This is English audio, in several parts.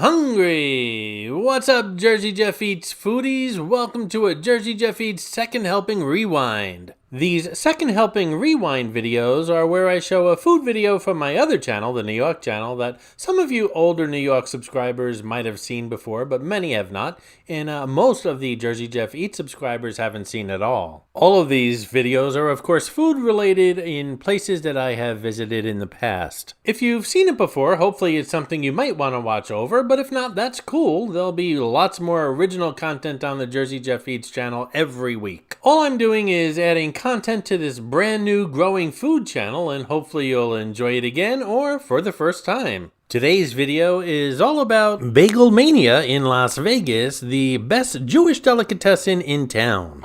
hungry. What's up, Jersey Jeff Eats foodies? Welcome to a Jersey Jeff Eats Second Helping Rewind. These Second Helping Rewind videos are where I show a food video from my other channel, the New York channel, that some of you older New York subscribers might have seen before, but many have not, and most of the Jersey Jeff Eats subscribers haven't seen at all. All of these videos are, of course, food related in places that I have visited in the past. If you've seen it before, hopefully it's something you might want to watch over, but if not, that's cool. There'll be lots more original content on the Jersey Jeff Eats channel every week. All I'm doing is adding content to this brand new growing food channel, and hopefully you'll enjoy it again or for the first time. Today's video is all about Bagelmania in Las Vegas, the best Jewish delicatessen in town.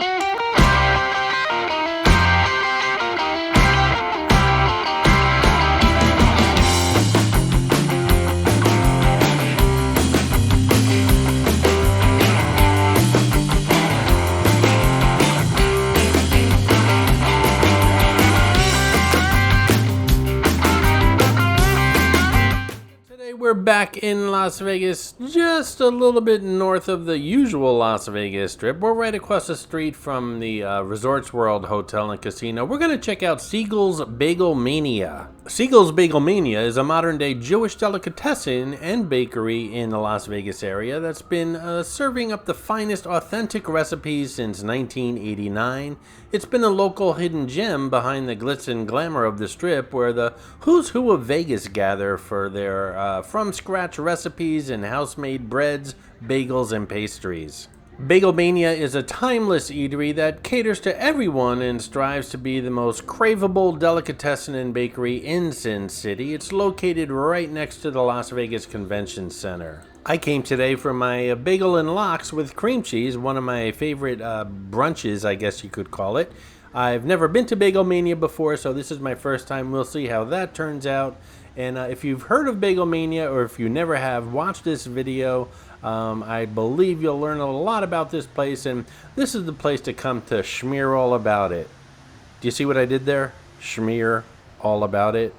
We're back in Las Vegas, just a little bit north of the usual Las Vegas Strip. We're right across the street from the Resorts World Hotel and Casino. We're going to check out Siegel's Bagelmania. Siegel's Bagelmania is a modern-day Jewish delicatessen and bakery in the Las Vegas area that's been serving up the finest authentic recipes since 1989. It's been a local hidden gem behind the glitz and glamour of the Strip, where the who's who of Vegas gather for their from-scratch recipes and house-made breads, bagels, and pastries. Bagelmania is a timeless eatery that caters to everyone and strives to be the most craveable delicatessen and bakery in Sin City. It's located right next to the Las Vegas Convention Center. I came today for my bagel and lox with cream cheese, one of my favorite brunches, I guess you could call it. I've never been to Bagelmania before, so this is my first time. We'll see how that turns out. And if you've heard of Bagelmania, or if you never have, watch this video. I believe you'll learn a lot about this place, and this is the place to come to schmear all about it. Do you see what I did there? Schmear all about it.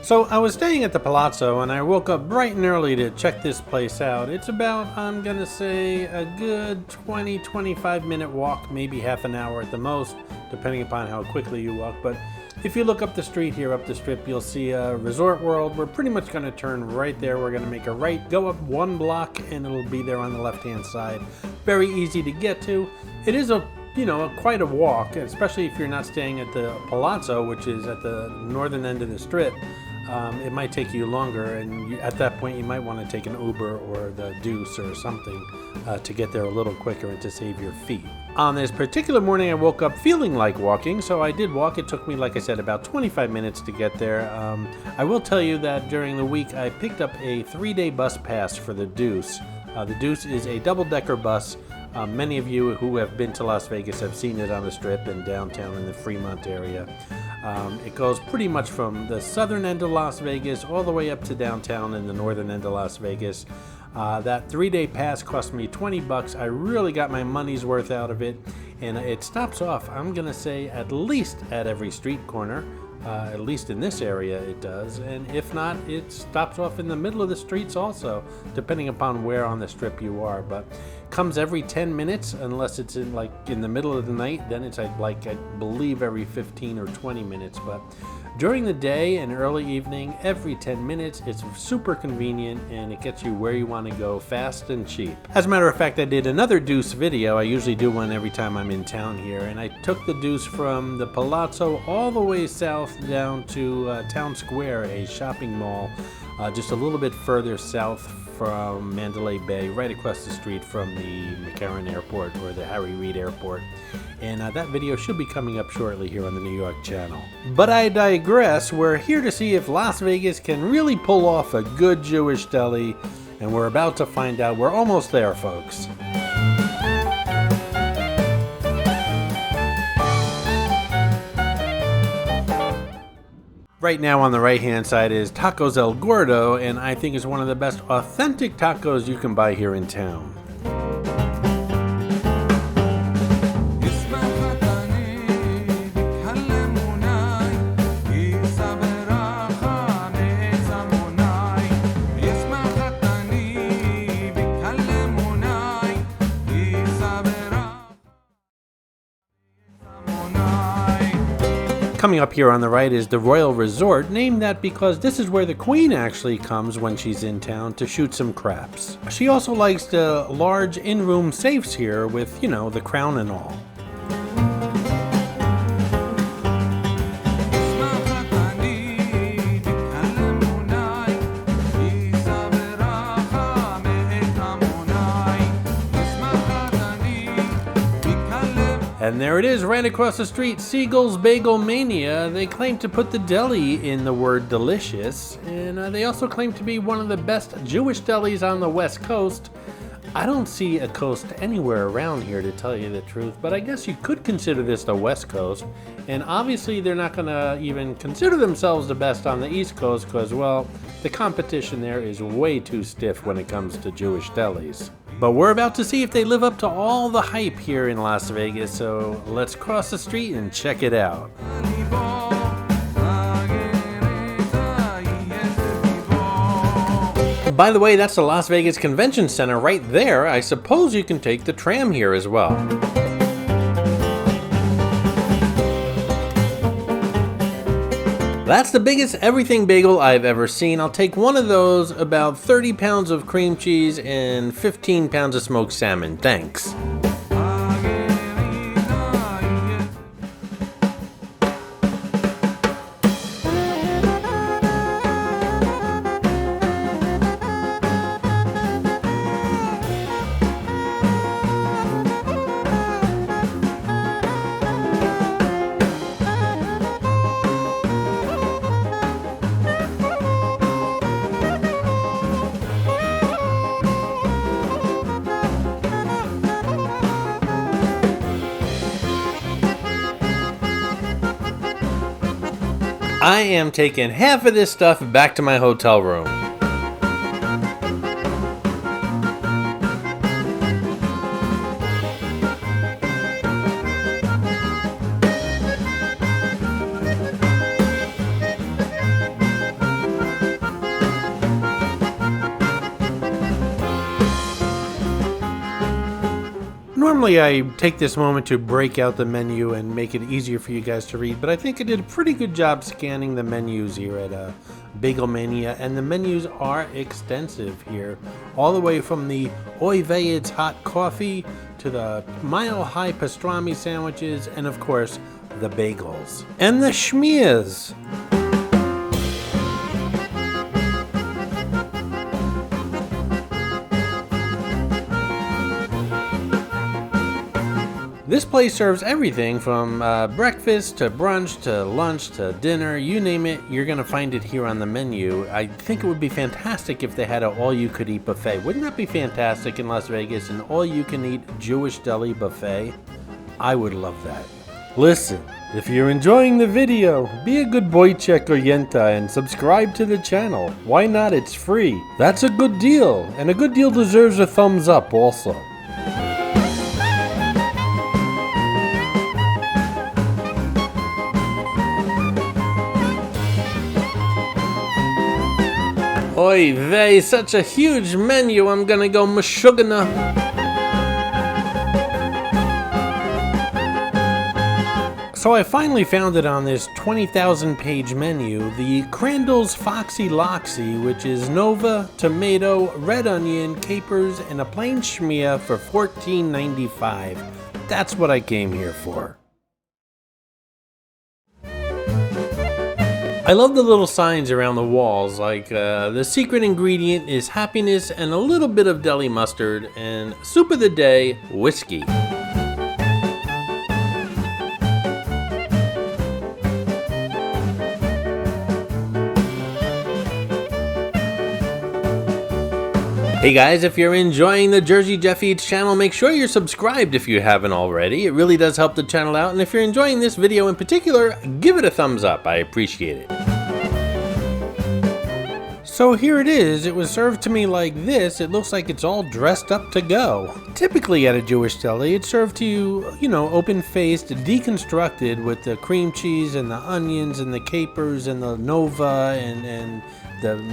So I was staying at the Palazzo, and I woke up bright and early to check this place out. It's about, I'm gonna say, a good 20-25 minute walk, maybe half an hour at the most, depending upon how quickly you walk. But if you look up the street here, up the Strip, you'll see Resort World. We're pretty much gonna turn right there. We're gonna make a right, go up one block, and it'll be there on the left-hand side. Very easy to get to. It is quite a walk, especially if you're not staying at the Palazzo, which is at the northern end of the Strip. It might take you longer, and at that point you might want to take an Uber or the Deuce or something to get there a little quicker and to save your feet. On this particular morning I woke up feeling like walking, so I did walk. It took me, like I said, about 25 minutes to get there. I will tell you that during the week I picked up a 3-day bus pass for the Deuce. The Deuce is a double-decker bus. Many of you who have been to Las Vegas have seen it on the Strip and downtown in the Fremont area. It goes pretty much from the southern end of Las Vegas all the way up to downtown in the northern end of Las Vegas. That 3-day pass cost me $20. I really got my money's worth out of it, and it stops off, I'm gonna say, at least at every street corner. At least in this area it does, and if not, it stops off in the middle of the streets also, depending upon where on the Strip you are. But comes every 10 minutes, unless it's in the middle of the night. Then it's I believe every 15 or 20 minutes. But during the day and early evening, every 10 minutes, it's super convenient, and it gets you where you want to go fast and cheap. As a matter of fact, I did another Deuce video. I usually do one every time I'm in town here, and I took the Deuce from the Palazzo all the way south down to Town Square, a shopping mall just a little bit further south from Mandalay Bay, right across the street from the McCarran Airport, or the Harry Reid Airport. And that video should be coming up shortly here on the New York channel. But I digress. We're here to see if Las Vegas can really pull off a good Jewish deli, and we're about to find out. We're almost there, folks. Right now on the right hand side is Tacos El Gordo, and I think it's one of the best authentic tacos you can buy here in town. Coming up here on the right is the Royal Resort, named that because this is where the Queen actually comes when she's in town to shoot some craps. She also likes the large in-room safes here with, you know, the crown and all. And there it is, right across the street, Siegel's Bagelmania. They claim to put the deli in the word delicious, and they also claim to be one of the best Jewish delis on the West Coast. I don't see a coast anywhere around here, to tell you the truth, but I guess you could consider this the West Coast, and obviously they're not going to even consider themselves the best on the East Coast because, well, the competition there is way too stiff when it comes to Jewish delis. But we're about to see if they live up to all the hype here in Las Vegas, so let's cross the street and check it out. By the way, that's the Las Vegas Convention Center right there. I suppose you can take the tram here as well. That's the biggest everything bagel I've ever seen. I'll take one of those, about 30 pounds of cream cheese and 15 pounds of smoked salmon. Thanks. I am taking half of this stuff back to my hotel room. Normally I take this moment to break out the menu and make it easier for you guys to read, but I think I did a pretty good job scanning the menus here at Bagelmania, and the menus are extensive here, all the way from the Oy vey, it's hot coffee to the mile-high pastrami sandwiches, and of course, the bagels. And the schmears! This place serves everything from breakfast to brunch to lunch to dinner, you name it, you're gonna find it here on the menu. I think it would be fantastic if they had an all-you-could-eat buffet. Wouldn't that be fantastic in Las Vegas, an all-you-can-eat Jewish deli buffet? I would love that. Listen, if you're enjoying the video, be a good boy check or yenta and subscribe to the channel. Why not? It's free. That's a good deal, and a good deal deserves a thumbs up also. Oy vey, such a huge menu, I'm gonna go mashugana. So I finally found it on this 20,000 page menu, the Crandall's Foxy Loxy, which is Nova, tomato, red onion, capers, and a plain schmear for $14.95. That's what I came here for. I love the little signs around the walls, like the secret ingredient is happiness and a little bit of deli mustard, and soup of the day, whiskey. Hey guys, if you're enjoying the Jersey Jeff Eats channel, make sure you're subscribed if you haven't already. It really does help the channel out, and if you're enjoying this video in particular, give it a thumbs up. I appreciate it. So here it is. It was served to me like this. It looks like it's all dressed up to go. Typically at a Jewish deli, it's served to you, open-faced, deconstructed with the cream cheese and the onions and the capers and the nova and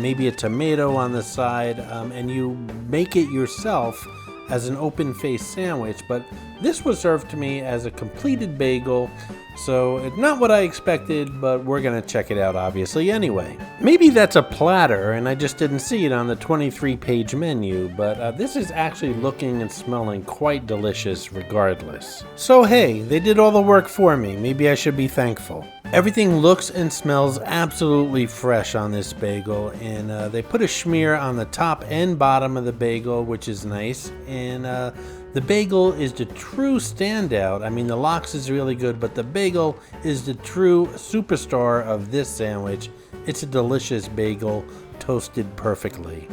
maybe a tomato on the side, and you make it yourself as an open-faced sandwich. But this was served to me as a completed bagel. So it's not what I expected, but we're gonna check it out obviously anyway. Maybe that's a platter and I just didn't see it on the 23-page menu, but this is actually looking and smelling quite delicious regardless. So hey, they did all the work for me. Maybe I should be thankful. Everything looks and smells absolutely fresh on this bagel, and they put a schmear on the top and bottom of the bagel, which is nice. And the bagel is the true standout. I mean, the lox is really good, but the bagel is the true superstar of this sandwich. It's a delicious bagel, toasted perfectly.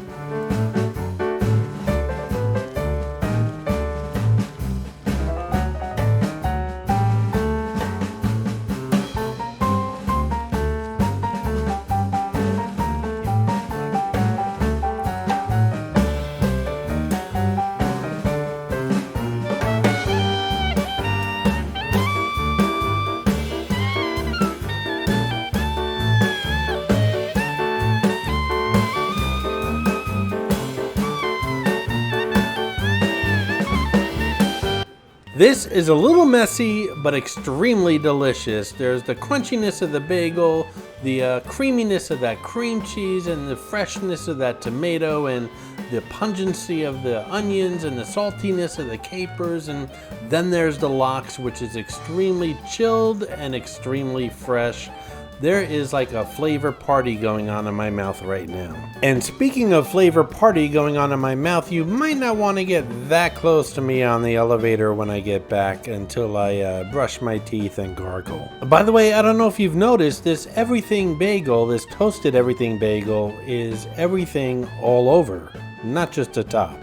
This is a little messy, but extremely delicious. There's the crunchiness of the bagel, the creaminess of that cream cheese, and the freshness of that tomato, and the pungency of the onions, and the saltiness of the capers. And then there's the lox, which is extremely chilled and extremely fresh. There is like a flavor party going on in my mouth right now. And speaking of flavor party going on in my mouth, you might not want to get that close to me on the elevator when I get back until I brush my teeth and gargle. By the way, I don't know if you've noticed, this everything bagel, this toasted everything bagel, is everything all over, not just the top.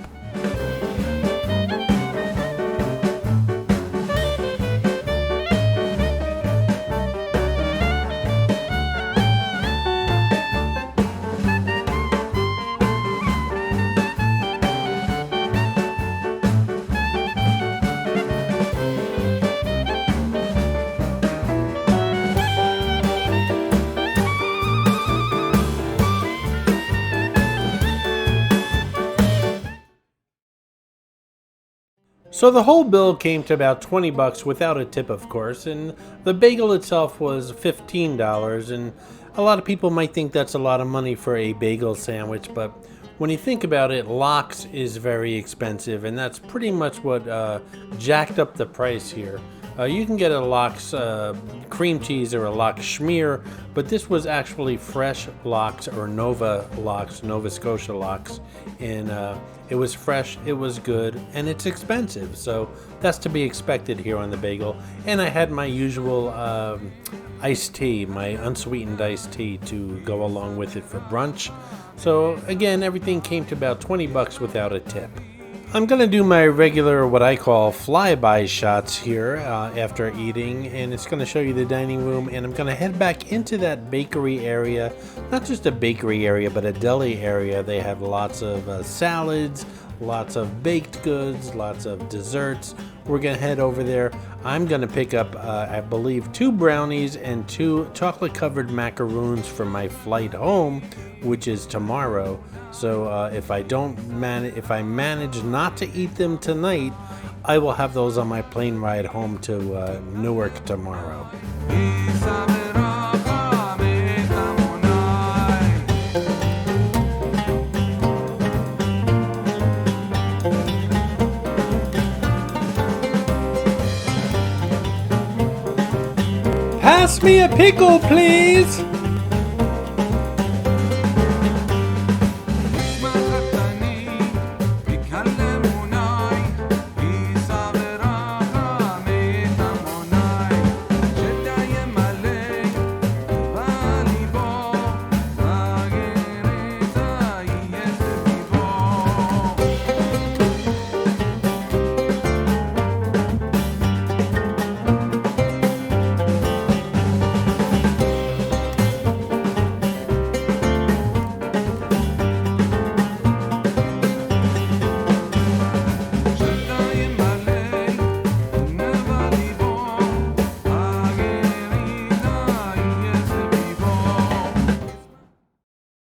So the whole bill came to about 20 bucks without a tip, of course, and the bagel itself was $15, and a lot of people might think that's a lot of money for a bagel sandwich, but when you think about it, lox is very expensive, and that's pretty much what jacked up the price here. You can get a lox cream cheese or a lox schmear, but this was actually fresh lox or Nova Scotia lox, and it was fresh, it was good, and it's expensive, so that's to be expected here on the bagel. And I had my usual iced tea, my unsweetened iced tea, to go along with it for brunch. So again, everything came to about 20 bucks without a tip. I'm gonna do my regular, what I call flyby shots here after eating, and it's gonna show you the dining room, and I'm gonna head back into that bakery area. Not just a bakery area, but a deli area. They have lots of salads, lots of baked goods, lots of desserts. We're gonna head over there. I'm gonna pick up, I believe, 2 brownies and 2 chocolate covered macaroons for my flight home, which is tomorrow. So if I manage not to eat them tonight, I will have those on my plane ride home to Newark tomorrow. Pass me a pickle, please.